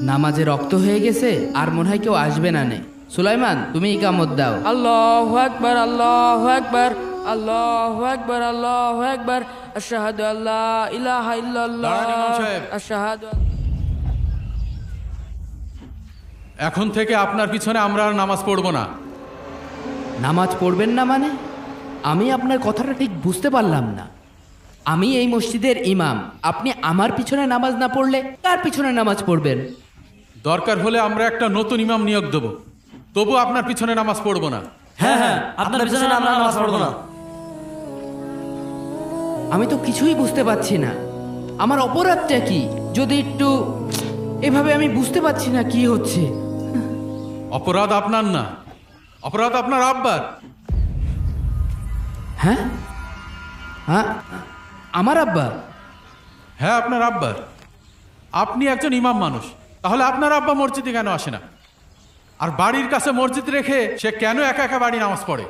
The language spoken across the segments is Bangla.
নামাজে রক্ত হয়ে গেছে, আর মনে হয় কেউ আসবে না নে। সুলাইমান, তুমি ইকামত দাও। আল্লাহু আকবার, আল্লাহু আকবার, আল্লাহু আকবার, আল্লাহু আকবার, আশহাদু আল্লা ইলাহা ইল্লাল্লাহ, দাঁড়ান ইমাম সাহেব। আশহাদু। এখন থেকে আপনার পিছনে আমরা আর নামাজ পড়বো না। নামাজ পড়বেন না মানে? আমি আপনার কথাটা ঠিক বুঝতে পারলাম না। আমি এই মসজিদের ইমাম, আপনি আমার পিছনে নামাজ না পড়লে কার পিছনে নামাজ পড়বেন? দরকার হলে আমরা একটা নতুন ইমাম নিয়োগ দেবো, তবু আপনার পিছনে নামাজ পড়বো না। হ্যাঁ, আপনার পিছনে আমরা নামাজ পড়বো না। আমি তো কিছুই বুঝতে পারছি না, আমার অপরাধটা কি? যদি একটু এভাবে, আমি বুঝতে পারছি না কি হচ্ছে। অপরাধ আপনার না, অপরাধ আপনার আব্বার। হ্যাঁ হ্যাঁ, আমার আব্বা? হ্যাঁ, আপনার আব্বার। আপনি একজন ইমাম মানুষ, তাহলে আপনার আব্বা মসজিদে কেন আসে না? আর বাড়ির কাছে মসজিদ রেখে সে কেন একা একা বাড়ি নামাজ পড়ে?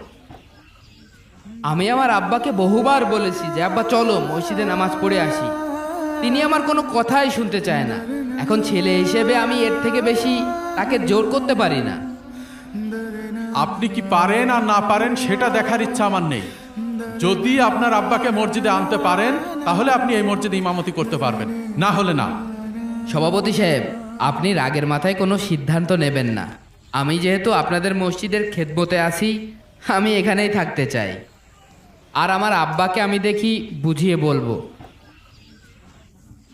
আমি আমার আব্বাকে বহুবার বলেছি যে আব্বা চলো মসজিদে নামাজ পড়ে আসি, তিনি আমার কোনো কথাই শুনতে চায় না। এখন ছেলে হিসেবে আমি এর থেকে বেশি তাকে জোর করতে পারি না। আপনি কি পারেন আর না পারেন সেটা দেখার ইচ্ছা আমার নেই। যদি আপনার আব্বাকে মসজিদে আনতে পারেন তাহলে আপনি এই মসজিদে ইমামতি করতে পারবেন, না হলে না। সভাপতি সাহেব, আপনি রাগের মাথায় কোনো সিদ্ধান্ত নেবেন না। আমি যেহেতু আপনাদের মসজিদের খেদমতে আছি, আমি এখানেই থাকতে চাই। আর আমার আব্বাকে আমি দেখি বুঝিয়ে বলবো।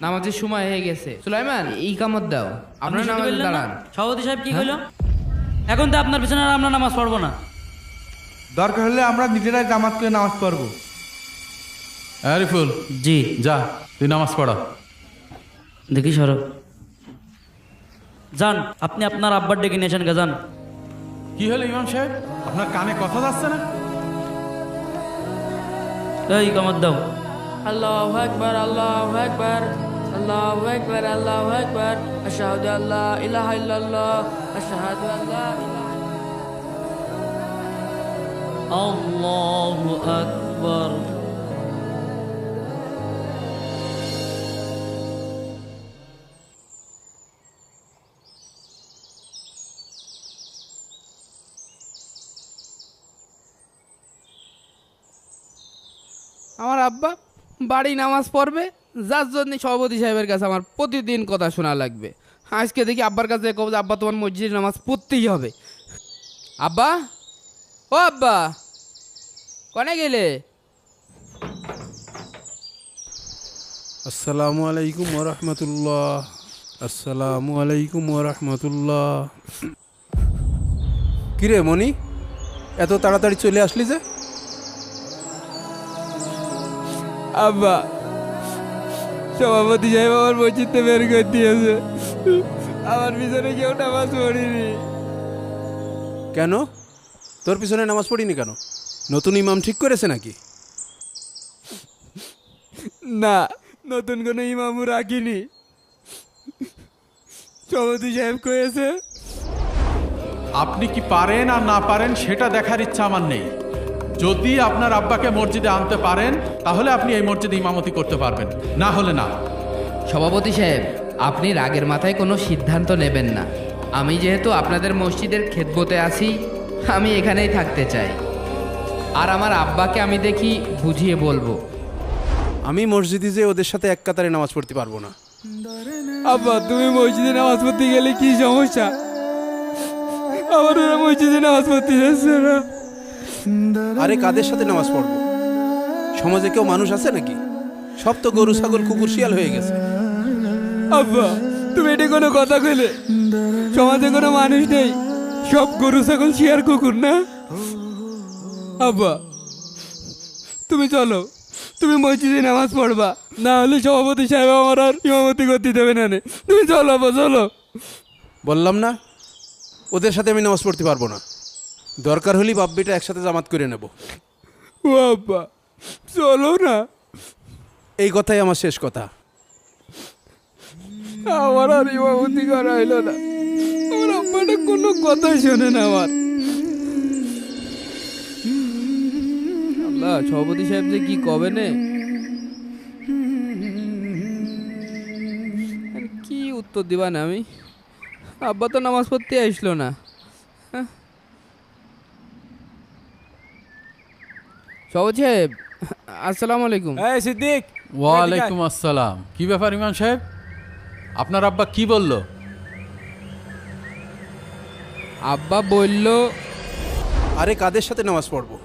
নামাজের সময় হয়ে গেছে। সুলাইমান, ইকামত দাও। আপনার আপনি শুনতে নামাজে পেলেন না? দাঁড়ান। সভাপতি সাহেব কি কইলো? এখন তো আপনার পিছনে আর আমরা নামাজ পড়বো না। দরকার হলে আমরা নিজেরাই জামাত করে নামাজ পড়বো। আরিফুল, জি, যা তুই নামাজ পড়া। দেখি সরব যান, আপনি আপনার আব্বার ডেকে নিয়েছেন গে, যান। কি হলো ইমাম সাহেব, আপনার কানে কথা যাচ্ছে না? এই কামত দাও। আল্লাহু আকবার, আল্লাহু আকবার, আল্লাহু আকবার, আল্লাহু আকবার, আশহাদু আল্লা ইলাহা ইল্লাল্লাহ, আশহাদু আল্লা ইলাহা। আল্লাহু আকবার। আমার আব্বা বাড়ি নামাজ পড়বে, যার জন্য সভাপতি সাহেবের কাছে আমার প্রতিদিন কথা শোনা লাগবে। আজকে দেখি আব্বার কাছে কব যে আব্বা তোমার মসজিদে নামাজ পড়তেই হবে। আব্বা, ও আব্বা, কনে গেলে? আসসালামু আলাইকুম ওরহমতুল্লাহ। আসসালামু আলাইকুম ওরহমতুল্লাহ। কিরে মনি, এত তাড়াতাড়ি চলে আসলি যে? আব্বা, সভাপতি সাহেব আমার মসজিদে বের করে দিয়েছে, আমার পিছনে কেউ নামাজ পড়িনি। কেন তোর পিছনে নামাজ পড়িনি কেন? নতুন ইমাম ঠিক করেছে নাকি? না, নতুন কোনো ইমামও রাখিনি। সভাপতি সাহেব কয়েছে আপনি কি পারেন আর না পারেন সেটা দেখার ইচ্ছা আমার নেই। যদি আপনার আব্বাকে মসজিদে আনতে পারেন তাহলে আপনি এই মসজিদে ইমামতি করতে পারবেন, না হলে না। সভাপতি সাহেব, আপনি রাগের মাথায় কোনো সিদ্ধান্ত নেবেন না। আমি যেহেতু আপনাদের মসজিদের খেদমতে আছি, আমি এখানেই থাকতে চাই। আর আমার আব্বাকে আমি দেখি বুঝিয়ে বলবো। আমি মসজিদে যে ওদের সাথে এক কাতারে নামাজ পড়তে পারবো না। আব্বা, তুমি মসজিদে নামাজ পড়তে গেলে কি সমস্যা? আমার ওরা মসজিদে নামাজ পড়তে যাচ্ছে না। আরে কাদের সাথে নামাজ পড়বো? সমাজে কেউ মানুষ আছে নাকি? সব তো গরু ছাগল কুকুর শিয়াল হয়ে গেছে। আব্বা, তুমি এটা কোনো কথা কইলে? সমাজে কোনো মানুষ নেই, সব গরু ছাগল শিয়ার কুকুর না? আব্বা, তুমি চলো, তুমি মসজিদে নামাজ পড়বা, না হলে সভাপতি সাহেব আমার আর ইমামতি করতে দেবে না। তুমি চলো আব্বা, চলো। বললাম না ওদের সাথে আমি নামাজ পড়তে পারবো না। দরকার হলেই বাপ বেটা একসাথে জামাত করে নেব। ও আব্বা, চলো না। এই কথাই আমার শেষ কথা। আমার আর ইমামতি করা হইলো না। আমার আব্বাটা কোনো কথাই শোনে না আমার। আল্লাহ, সভাপতি সাহেব যে কি কবে নে, কি উত্তর দিবা না আমি? আব্বা তো নামাজ পড়তে আসলো না। সবুজ সাহেব, আসসালামু আলাইকুম। এই সিদ্দিক, ওয়ালাইকুম আসসালাম। কি ব্যাপার ইমাম সাহেব, আপনার আব্বা কি বলল? আব্বা বলল, আরে কাদের সাথে নামাজ পড়বো?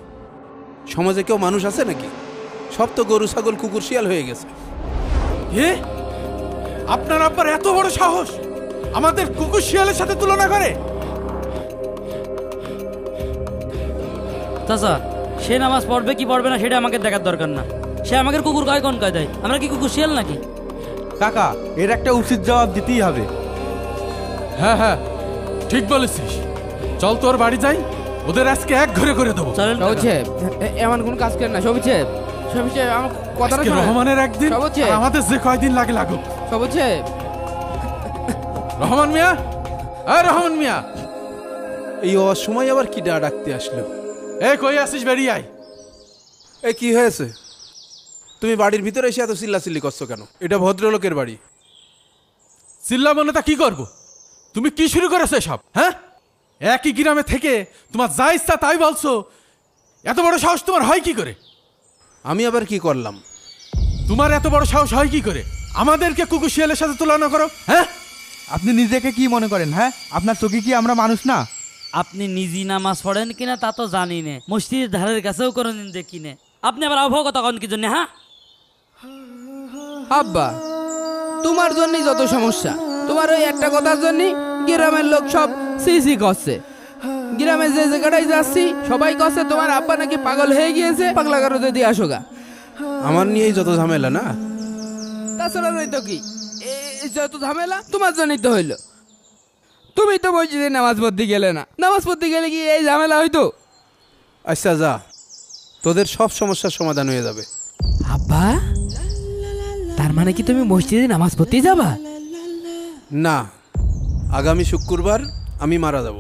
সমাজে কেউ মানুষ আছে নাকি? সব তো গরু ছাগল কুকুর শিয়াল হয়ে গেছে। আপনার আব্বার এত বড় সাহস আমাদের কুকুর শিয়ালের সাথে তুলনা করে? চাচা, সে নামাজ পড়বে কি পড়বে না সেটা আমাকে দেখার দরকার না। সে আমাকে কুকুর কয় কোন কয় দেয়? আমরা কি কুকুর শিয়াল নাকি? কাকা, এর একটা উচিত জবাব দিতেই হবে। হ্যাঁ হ্যাঁ, ঠিক বলেছিস। চল তোর বাড়ি যাই, ওদের আজকে এক ঘরে করে দেবো। চলেন সবুজ কাকা। সাহেব, এমন কোন কাজ করেন না। সবুজ সাহেব, সবুজ সাহেব, আমার কথাটা আজকে শোনেন। রহমানের একদিন, সবুজ সাহেব, আর আমাদের যে কয়দিন লাগে লাগুক। সবুজ সাহেব, রহমান মিয়া, এই রহমান মিয়া, এই হওয়ার সময় আবার কি ডাকতে আসলো? এই কই আসিস, বেরিয়ে আয়। এই কি হয়েছে? তুমি বাড়ির ভিতরে এসে এত চিল্লাচিল্লি করছো কেন? এটা ভদ্রলোকের বাড়ি। চিল্লা বলে তা কি করবো? তুমি কি শুরু করেছো সব? হ্যাঁ, একই গ্রামে থেকে তোমার যা ইচ্ছা তাই বলছো। এত বড় সাহস তোমার হয় কি করে? আমি আবার কি করলাম? তোমার এত বড় সাহস হয় কি করে আমাদেরকে কুকুর শিয়ালের সাথে তুলনা করো? হ্যাঁ, আপনি নিজেকে কি মনে করেন? হ্যাঁ, আপনার চোখে কি আমরা মানুষ না? আপনি নিজে নামাজ পড়েন কিনা তা তো জানি না, মসজিদের ধারের কাছেও কোনোদিন দেখি না। আপনি আবার আবহাওয়া কথা কন কি জন্য? হ্যাঁ আব্বা, তোমার জন্যই যত সমস্যা। তোমার ওই একটা কথার জন্যই গ্রামের লোক সব সিসি করছে। গ্রামে যে জায়গাটাই যাচ্ছি সবাই কচ্ছে তোমার আব্বা নাকি পাগল হয়ে গিয়েছে, পাগলা গারোতে দিয়ে আসো গা। আমার নিয়েই যত ঝামেলা না? তাছাড়া নয় তো কি, এই যত ঝামেলা তোমার জন্যই তো হইলো। তুমি তো মসজিদে নামাজ পড়তে গেলে না, নামাজ পড়তে গেলে কি এই ঝামেলা হইতো? আচ্ছা যা, তোদের সব সমস্যার সমাধান হয়ে যাবে। আব্বা, তার মানে কি তুমি মসজিদে নামাজ পড়তে যাবা? না, আগামী শুক্রবার আমি মারা যাব।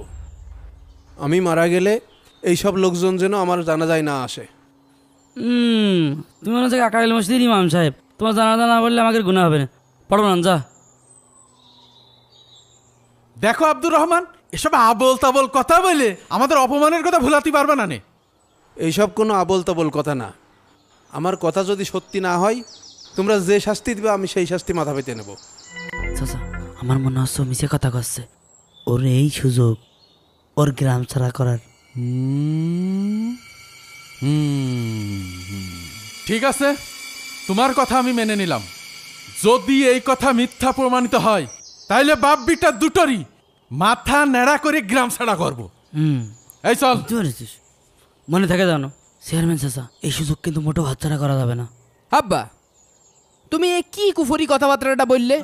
আমি মারা গেলে এই সব লোকজন যেন আমার জানাজায় না আসে। তুমি মনে হচ্ছে আকাইল মসজিদের ইমাম সাহেব। তোমার জানা না বললে আমাকে গুনাহ হবে না। পড়বো না, যা। দেখো আব্দুর রহমান, এসব আবল তাবল কথা বলে আমাদের অপমানের কথা ভুলাতে পারবে না নে। এইসব কোনো আবল তাবল কথা না। আমার কথা যদি সত্যি না হয়, তোমরা যে শাস্তি দিবে আমি সেই শাস্তি মাথা পেতে নেব। চাচা, আমার মনে হচ্ছে মিশে কথা করছে। ওর এই সুযোগ ওর গ্রাম ছাড়া করার। ঠিক আছে, তোমার কথা আমি মেনে নিলাম। যদি এই কথা মিথ্যা প্রমাণিত হয় তাইলে বাপ বিটা দুটোরই মাথা নেড়া করে গ্রাম ছাড়া করবো। এই চল। বুঝতে পেরেছিস? মনে থাকে জানো চেয়ারম্যান চাচা, এই সুযোগ কিন্তু মোটেও হাতছাড়া করা যাবে না। আব্বা, তুমি এ কি কুফরি কথাবার্তাটা বললে?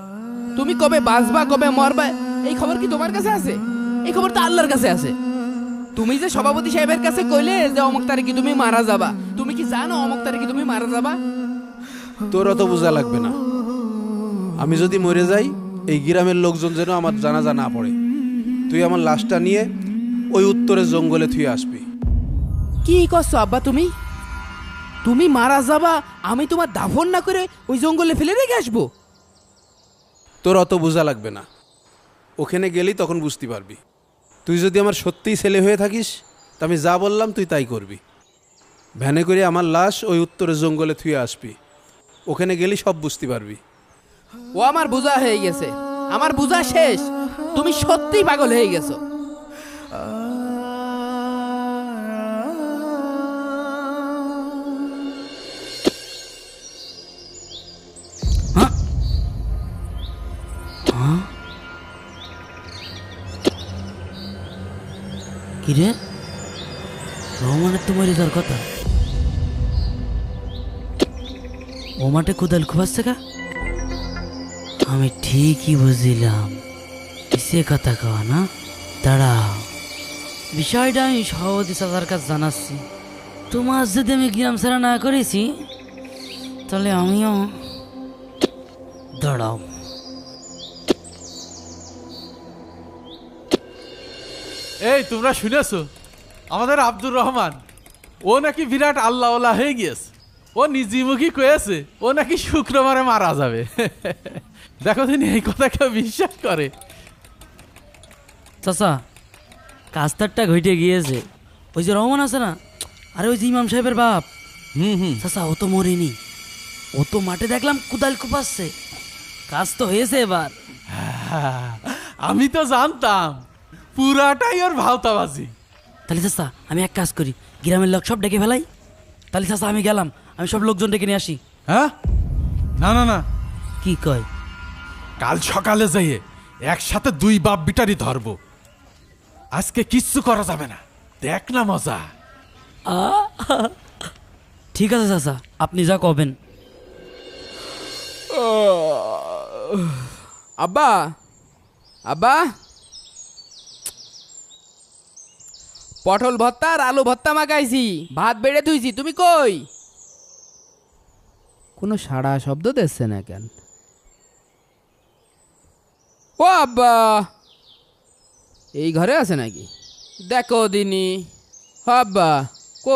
তুমি কবে বাঁচবা কবে মরবা এই খবর কি তোমার কাছে আছে? এই খবর তো আল্লাহর কাছে আছে। তুমি যে সভাপতি সাহেবের কাছে কইলে যে অমুক তারিখে তুমি মারা যাবা, তুমি কি জানো অমুক তারিখে তুমি মারা যাবা? তোর অত বোঝা লাগবে না। আমি যদি মরে যাই, এই গ্রামের লোকজন যেন আমার জানাজা না পড়ে। তুই আমার লাশটা নিয়ে ওই উত্তরের জঙ্গলে থুয়ে আসবি। কি করছো আব্বা তুমি? তুমি মারা যাবা, আমি তোমার দাফন না করে ওই জঙ্গলে ফেলে রেখে আসবো? তোর অত বোঝা লাগবে না। ওখানে গেলেই তখন বুঝতে পারবি। তুই যদি আমার সত্যিই ছেলে হয়ে থাকিস, তা আমি যা বললাম তুই তাই করবি। ভ্যানে করে আমার লাশ ওই উত্তরের জঙ্গলে থুয়ে আসবি। ওখানে গেলেই সব বুঝতে পারবি। ও আমার বোঝা হয়ে গেছে, আমার বোঝা শেষ। তুমি সত্যিই পাগল হয়ে গেছো। কিরে, রহমানের তো মরে যাওয়ার কথা। ও মাঠে কোদাল খুবাচ্ছে কা? আমি ঠিকই বুঝিলাম কিসে কথা কওয়া না। দাঁড়াও, বিষয়টা আমি সভাপতি চাচার কাছে জানাচ্ছি। তোমার যদি আমি গ্রাম ছাড়া না করেছি তাহলে আমিও। দাঁড়াও, এই তোমরা শুনেছো আমাদের আব্দুর রহমান ও নাকি বিরাট আল্লাহওয়ালা হয়ে গিয়েছে। ও নিজেমুখী কয়েছে ও নাকি শুক্রবারে মারা যাবে। দেখো তিনি এই কথা কেউ বিশ্বাস করে? চাচা কাস্তারটা ঘটে গিয়েছে। ওই যে রহমান আছে না, আরে ওই যে ইমাম সাহেবের বাপ, চাচা ও তো মরেনি, ও তো মাঠে দেখলাম কুদাল কুপাচ্ছে। কাজ তো হয়েছে এবার। আমি তো জানতাম পুরাটাই ওর ভাওতাবাজি। তাহলে চাচা আমি এক কাজ করি, গ্রামের লোক সব ডেকে ফেলাই। তাহলে চাচা আমি গেলাম, আমি সব লোকজন ডেকে নিয়ে আসি। হ্যাঁ, না না না, কি কয়? কাল সকালে যাইয়ে একসাথে দুই বাপ বিটারি ধরবো। আজকে কিচ্ছু করা যাবে না, দেখ না মজা। ঠিক আছে চাচা, আপনি যা কবেন। আব্বা, আব্বা, পটল ভর্তা আর আলু ভর্তা মাখাইছি, ভাত বেড়ে ধুইছি, তুমি কই? কোনো সাড়া শব্দ দিচ্ছে না কেন? ও আব্বা, এই ঘরে আছে নাকি? দেখো দিনি। আব্বা কো,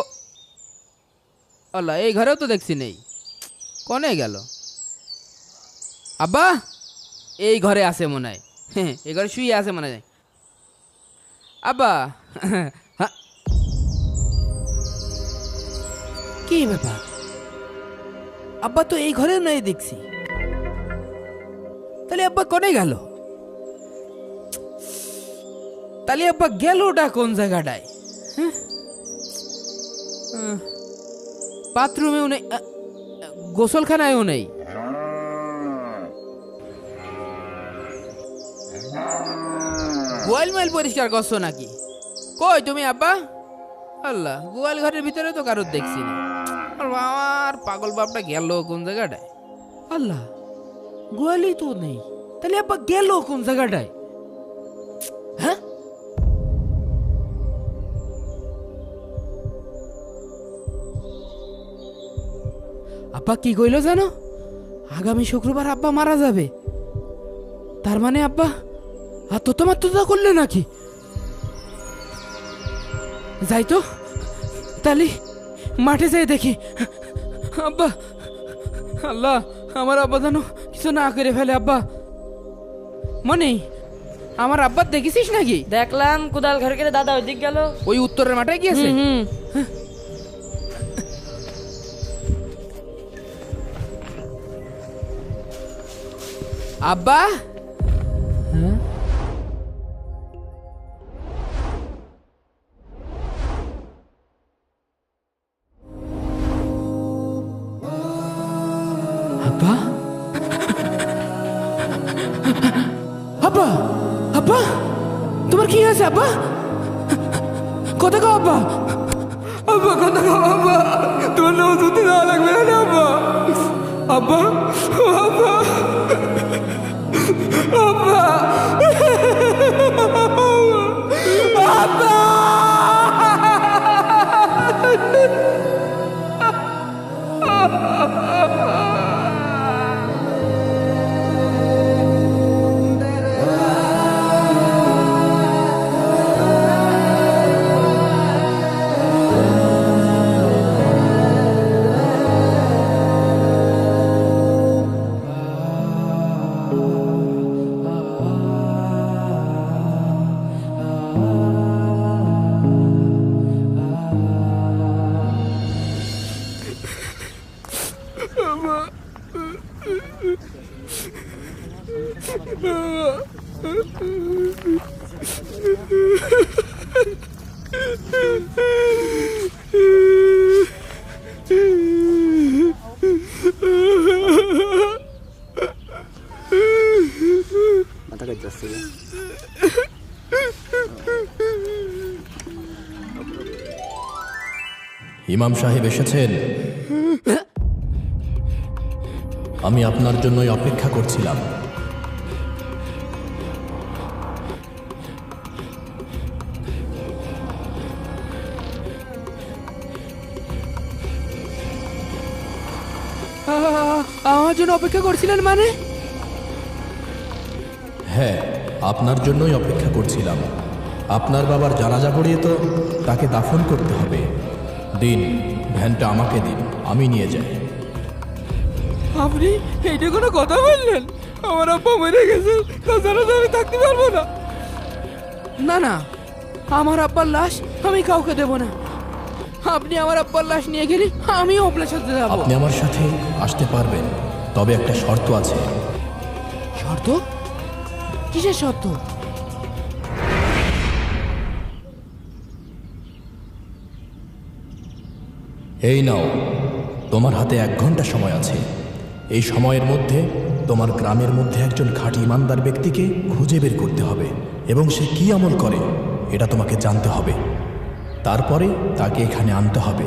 আল্লাহ, এই ঘরেও তো দেখছি নেই, কনে গেল? আব্বা এই ঘরে আছে মনে হয়, এই ঘরে শুয়ে আছে মনে হয়। আব্বা, হ্যাঁ, কি ব্যাপার? আব্বা তো এই ঘরে নাই দেখছি, তাহলে আব্বা কনে গেল? তাহলে আব্বা গেলটা কোন জায়গাটায়? বাথরুমেও নেই, গোসলখানায়ও নেই। গোয়াল মাইল পরিষ্কার করছো নাকি? কই তুমি আব্বা? আল্লাহ, গোয়াল ঘরের ভিতরে তো কারোর দেখছি না। আমার পাগল বাপটা গেল কোন জায়গাটায়? আল্লাহ, গোয়ালই তো নেই, তাহলে আব্বা গেল কোন জায়গাটায়? হ্যাঁ, আব্বা কি কইল জানো? আগামী শুক্রবার আব্বা মারা যাবে। তার মানে আব্বা আত্মহত্যা করলে নাকি? যাই তো, তাহলে মাঠে যাই দেখি। আব্বা, আল্লাহ, আমার আব্বা যেন কিছু না করে ফেলে। আব্বা মনে, আমার আব্বা দেখেছিস নাকি? দেখলাম কুদাল ঘর কেটে দাদা ওইদিক গেল। ওই উত্তরের মাঠে গিয়েছে। আব্বা, আব্বা, আব্বা, আব্বা, তোমার কি হয়েছে আব্বা? কথা কও আব্বা। আব্বা কথা কও আব্বা, তোমার নাম শুনতে দেওয়া লাগবে না আব্বা। আব্বা, আব্বা, আব্বা, আব্বা, ইমাম সাহেব এসেছেন? আমি আপনার জন্যই অপেক্ষা করছিলাম। আমার জন্য অপেক্ষা করছিলেন মানে? হ্যাঁ, আপনার জন্যই অপেক্ষা করছিলাম। আপনার বাবার জানাজা পড়িয়ে তো তাকে দাফন করতে হবে। দিন, ভ্যানটা আমাকে দিন, আমি নিয়ে যাই। আপনি এইটা কোনো কথা বললেন? আমার আব্বা মরে গেছে, তাছাড়া আমি থাকতে পারবো না। না না, আমার আব্বার লাশ আমি কাউকে দেব না। আপনি আমার আব্বার লাশ নিয়ে গেলে আমিও আপনার সাথে যাবো। আপনি আমার সাথে আসতে পারবেন, তবে একটা শর্ত আছে। শর্ত? কিসের শর্ত? এই নাও, তোমার হাতে 1 ঘন্টা সময় আছে। এই সময়ের মধ্যে তোমার গ্রামের মধ্যে একজন খাঁটি ইমানদার ব্যক্তিকে খুঁজে বের করতে হবে এবং সে কি আমল করে এটা তোমাকে জানতে হবে। তারপরে তাকে এখানে আনতে হবে,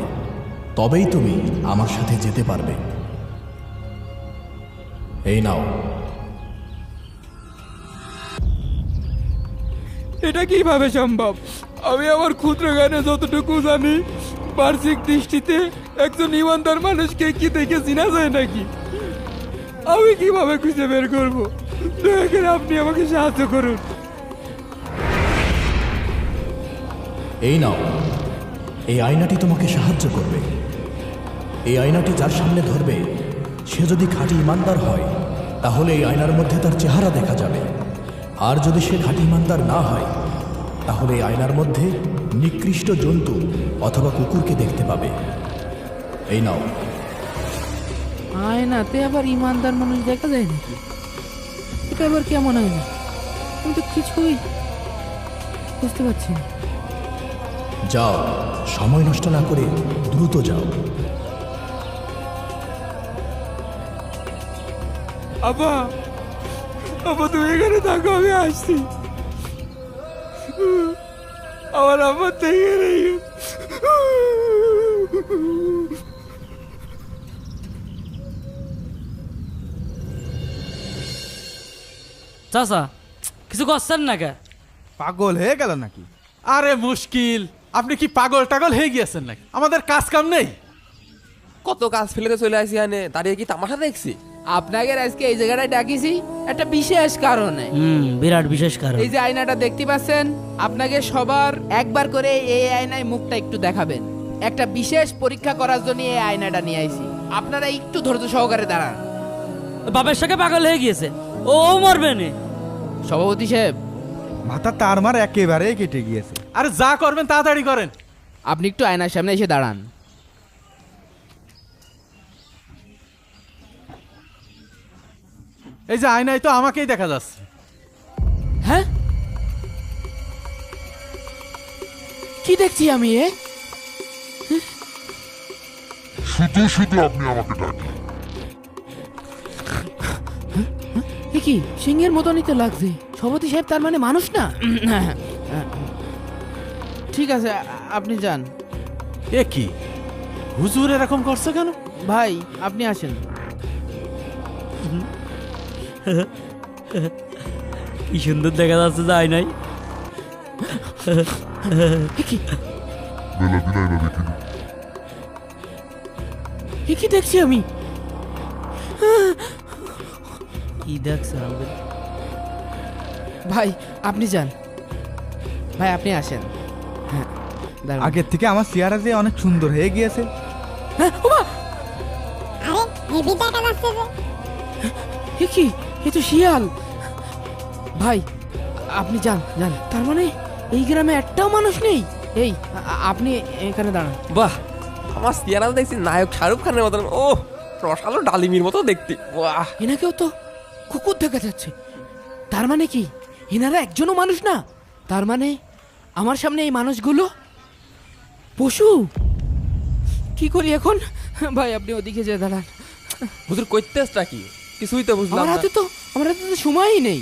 তবেই তুমি আমার সাথে যেতে পারবে। এই নাও। এটা কিভাবে সম্ভব? আমি আমার ক্ষুদ্র জ্ঞানে যতটুকু জানি, বার্ষিক দৃষ্টিতে একজন ইমানদার মানুষকে কি দেখে চিনা যায় নাকি? আমি কিভাবে খুঁজে বের করব? দয়া করে আপনি আমাকে সাহায্য করুন। এই নাও, এই আয়নাটি তোমাকে সাহায্য করবে। এই আয়নাটি যার সামনে ধরবে সে যদি খাঁটি ইমানদার হয় তাহলে এই আয়নার মধ্যে তার চেহারা দেখা যাবে, আর যদি সে খাঁটি ইমানদার না হয় তাহলে এই আয়নার মধ্যে নিকৃষ্ট জন্তু অথবা কুকুরকে দেখতে পাবে। এই নাও। আয়নাতে আবার ইমানদার মানুষ দেখা যায় নাকি? এটা আবার কেমন আয়না? আমি তো কিছুই বুঝতে পারছি না। যাও, সময় নষ্ট না করে দ্রুত যাও। আব্বা, আব্বা তুমি এখানে থাকো, আমি আসছি। আমার আব্বা থেকে নেই। চাচা কিছু করছেন না কে? পাগল হয়ে গেল নাকি? আরে মুশকিল, আপনি কি পাগল টাগল হয়ে গিয়েছেন নাকি? আমাদের কাজ কাম নেই? কত কাজ ফেলে চলে আসি, আনে দাঁড়িয়ে কি তামাশা দেখছি? আপনাকে আজকে এই জায়গাটায় ডাকিছি একটা বিশেষ কারণে। বিরাট বিশেষ কারণ। এই যে আয়নাটা দেখতে পাচ্ছেন, আপনাকে সবার একবার করে এই আয়নায় মুখটা একটু দেখাবেন। একটা বিশেষ পরীক্ষা করার জন্য এই আয়নাটা নিয়ে আইছি। আপনারা একটু ধৈর্য সহকারে দাঁড়ান। বাপের সাথে পাগল হয়ে গিয়েছে, ও মরবে না। সভাপতি সাহেব, মাথা তার মার একেবারে কেটে গিয়েছে। আরে যা করবেন তাড়াতাড়ি করেন। আপনি একটু আয়নার সামনে এসে দাঁড়ান। এই যে আয়নায় তো আমাকেই দেখা যাচ্ছে। হ্যাঁ, কি দেখছি আমি? শুধু শুধু আপনি আমাকে ডাকেন। কি সিংহের মতনই তো লাগছে। সভাপতি সাহেব তার মানে মানুষ না? ঠিক আছে, আপনি যান। এ কি হুজুর এরকম করছে কেন? ভাই আপনি আসেন। কি সুন্দর দেখা যাচ্ছে যায় নাই? কি বেলা দিলাই না দেখিনি। কি দেখছি আমি? কি দেখছে? ভাই আপনি যান। ভাই আপনি আসেন। হ্যাঁ, দাঁড়ান। আগের থেকে আমার চেহারা যে অনেক সুন্দর হয়ে গিয়েছে। হ্যাঁ, ওমা! এ কি? এ তো শিয়াল। ভাই আপনি যান যান। তার মানে এই গ্রামে একটাও মানুষ নেই। এই আপনি এখানে দাঁড়ান। বাহ, আমার সিয়ারাল দেখছি নায়ক শাহরুখ খানের মতন। ও রসালো ডালিমির মতো দেখতে। বাহ, এনাকেও তো কুকুর দেখা যাচ্ছে। তার মানে কি এনারা একজনও মানুষ না? তার মানে আমার সামনে এই মানুষগুলো পশু। কি করি এখন? ভাই আপনি ওদিকে যে দাঁড়ান। হুজুর কইতেছটা কি? কিছুই তো বুঝলাম আমার না। হাতে তো সময়ই নেই।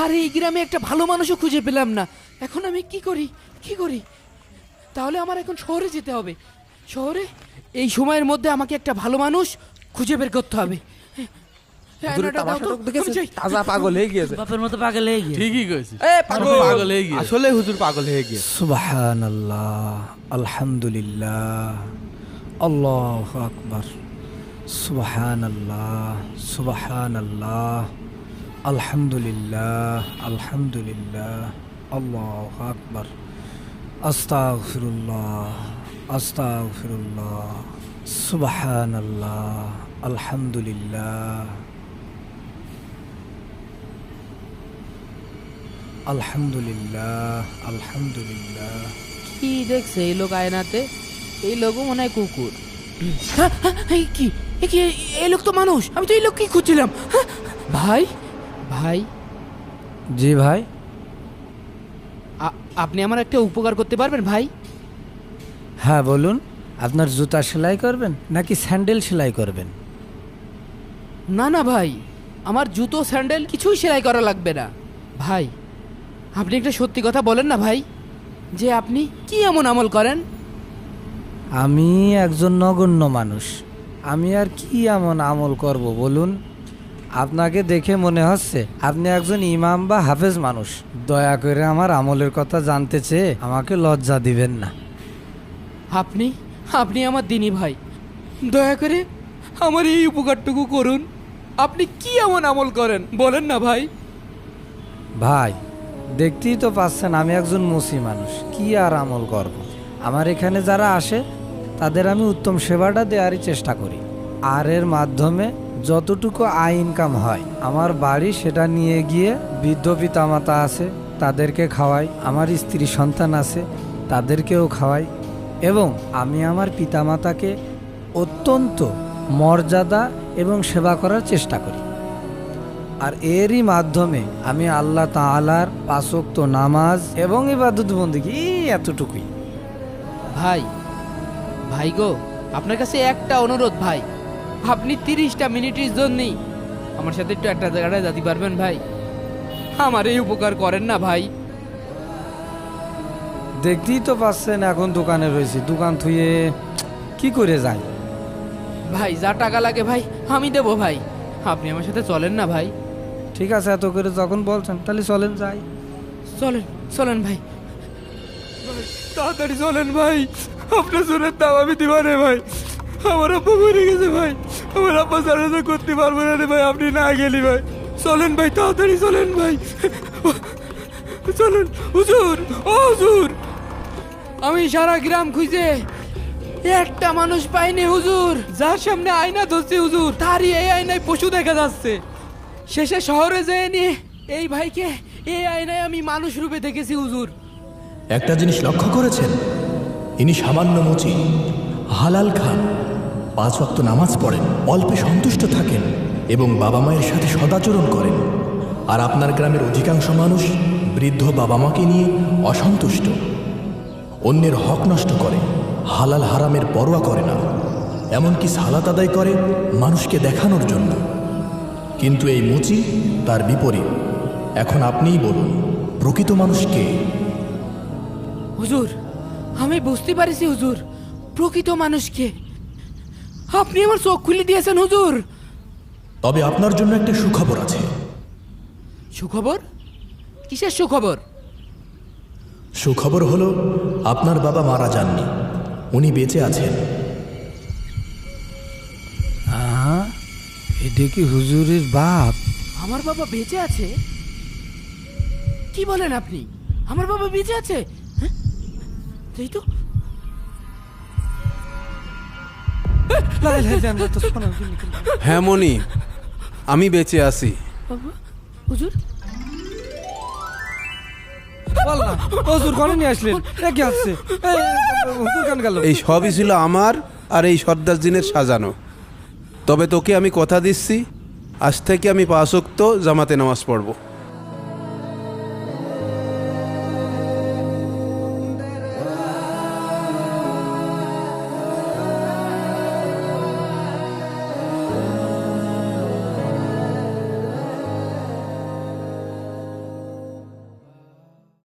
আর এই গ্রামে একটা ভালো মানুষও খুঁজে পেলাম না। এখন আমি কি করি? কি করি? তাহলে আমার এখন শহরে যেতে হবে। শহরে এই সময়ের মধ্যে আমাকে একটা ভালো মানুষ খুঁজে বের করতে হবে। হুজুরের তামাশাটা দেখেছেন? তাজা পাগল হয়ে গিয়েছে। বাপের মতো পাগল হয়ে গিয়ে। ঠিকই কইছিস, এ পাগল পাগল হয়ে গিয়েছে। আসলে হুজুর পাগল হয়ে গিয়েছে। সুবহানাল্লাহ, আলহামদুলিল্লাহ, আল্লাহু আকবার। সুবহানাল্লাহ, সুবহানাল্লাহ, আলহামদুলিল্লাহ, আলহামদুলিল্লাহ, আল্লাহু আকবার। আস্তাগফিরুল্লাহ, আস্তাগফিরুল্লাহ, সুবহানাল্লাহ, আলহামদুলিল্লাহ। আলহামদুলিল্লাহ আলহামদুলিল্লাহ। কি দেখছে এই লোক আয়নাতে? এই লোকও মনে হয় কুকুর। এই কি এই লোক তো মানুষ, আমি তো এই লোক কি খুঁজছিলাম। ভাই ভাই জি ভাই। আপনি আমার একটা উপকার করতে পারবেন ভাই? হ্যাঁ বলুন, আপনার জুতা সেলাই করবেন নাকি স্যান্ডেল সেলাই করবেন? না না ভাই, আমার জুতো স্যান্ডেল কিছুই সেলাই করা লাগবে না। ভাই আপনি একটা সত্যি কথা বলেন না ভাই, যে আপনি কি এমন আমল করেন? আমি একজন নগণ্য মানুষ, আমি আর কি এমন আমল করব বলুন? আপনাকে দেখে মনে হচ্ছে আপনি একজন ইমাম বা হাফেজ মানুষ। দয়া করে আমার আমলের কথা জানতে চেয়ে আমাকে লজ্জা দিবেন না। আপনি আপনি আমার দিনী ভাই, দয়া করে আমার এই উপকারটুকু করুন। আপনি কি এমন আমল করেন বলেন না ভাই। ভাই দেখতেই তো পাচ্ছেন আমি একজন মুসি মানুষ, কি আর আমল করব। আমার এখানে যারা আসে তাদের আমি উত্তম সেবাটা দেওয়ারই চেষ্টা করি, আর এর মাধ্যমে যতটুকু আয় ইনকাম হয় আমার বাড়ি সেটা নিয়ে গিয়ে বৃদ্ধ পিতামাতা আছে তাদেরকে খাওয়াই, আমার স্ত্রী সন্তান আছে তাদেরকেও খাওয়াই, এবং আমি আমার পিতামাতাকে অত্যন্ত মর্যাদা এবং সেবা করার চেষ্টা করি। আর এরই মাধ্যমে আমি আল্লাহ তাআলার 5 ওয়াক্ত নামাজ এবং ইবাদত বন্দেগী এতটুকুই। ভাই ভাই গো, আপনার কাছে একটা অনুরোধ ভাই, আপনি 30টা মিনিটের জন্যই আমার সাথে একটু একটা জায়গায় যেতে পারবেন ভাই? আমার এই উপকার করেন না ভাই। দেখতেই তো পাচ্ছেন এখন দোকানে রয়েছি, দোকান থুয়ে কি করে যাই? ভাই যা টাকা লাগে ভাই আমি দেবো ভাই, আপনি আমার সাথে চলেন না ভাই? ঠিক আছে, এত করে যখন বলছেন তাহলে চলেন যাই। চলেন চলেন ভাই। তাড়াতাড়ি চলেন ভাই, আপনার জোরের দাম আমি দিবা রে ভাই। আমার আব্বা মরে গেছে ভাই, আমার আব্বা ছাড়া তো করতে পারবো না রে ভাই, আপনি না গেলি ভাই। চলেন ভাই, তাড়াতাড়ি চলেন ভাই, চলেন। হুজুর, ও হুজুর, আমি সারা গ্রাম খুঁজে একটা মানুষ পাইনি হুজুর, যার সামনে আয়না ধরছে হুজুর, তারই এই আয়নায় পশু দেখা যাচ্ছে। শেষে শহরে যেয়ে নিয়ে এই ভাইকে এই আয়নায় আমি মানুষ রূপে দেখেছি হুজুর। একটা জিনিস লক্ষ্য করেছেন, ইনি সামান্য মুচি, হালাল খান, 5 ওয়াক্ত নামাজ পড়েন, অল্পে সন্তুষ্ট থাকেন এবং বাবা মায়ের সাথে সদাচরণ করেন। আর আপনার গ্রামের অধিকাংশ মানুষ বৃদ্ধ বাবা মাকে নিয়ে অসন্তুষ্ট, অন্যের হক নষ্ট করে, হালাল হারামের পরোয়া করে না, এমনকি সালাত আদায় করে মানুষকে দেখানোর জন্য। কিন্তু এই মুচি তার বিপরীত। এখন আপনিই বলুন, প্রকৃত মানুষ কে? হুজুর আমি বুঝতে পারিছি হুজুর, প্রকৃত মানুষকে আপনি আমার চোখ খুলে দিয়েছেন হুজুর। তবে আপনার জন্য একটা সুখবর আছে। সুখবর? কিসের সুখবর? সুখবর হলো আপনার বাবা মারা যাননি, উনি বেঁচে আছেন। এটা কি হুজুরের বাপ? আমার বাবা বেঁচে আছে? কি বলেন আপনি? আমার বাবা বেঁচে আছে? হ্যাঁ, এই তো। হ্যাঁ মনি, আমি বেঁচে আছি। হুজুর হুজুর কোনে নিয়ে আসলেন? কি হচ্ছে? হুজুর কেন গেল? এই সবই ছিল আমার আর এই সর্দার জিনের সাজানো। তবে তোকে আমি কথা দিচ্ছি, আজ থেকে আমি 5 ওয়াক্ত জামাতে নামাজ পড়ব।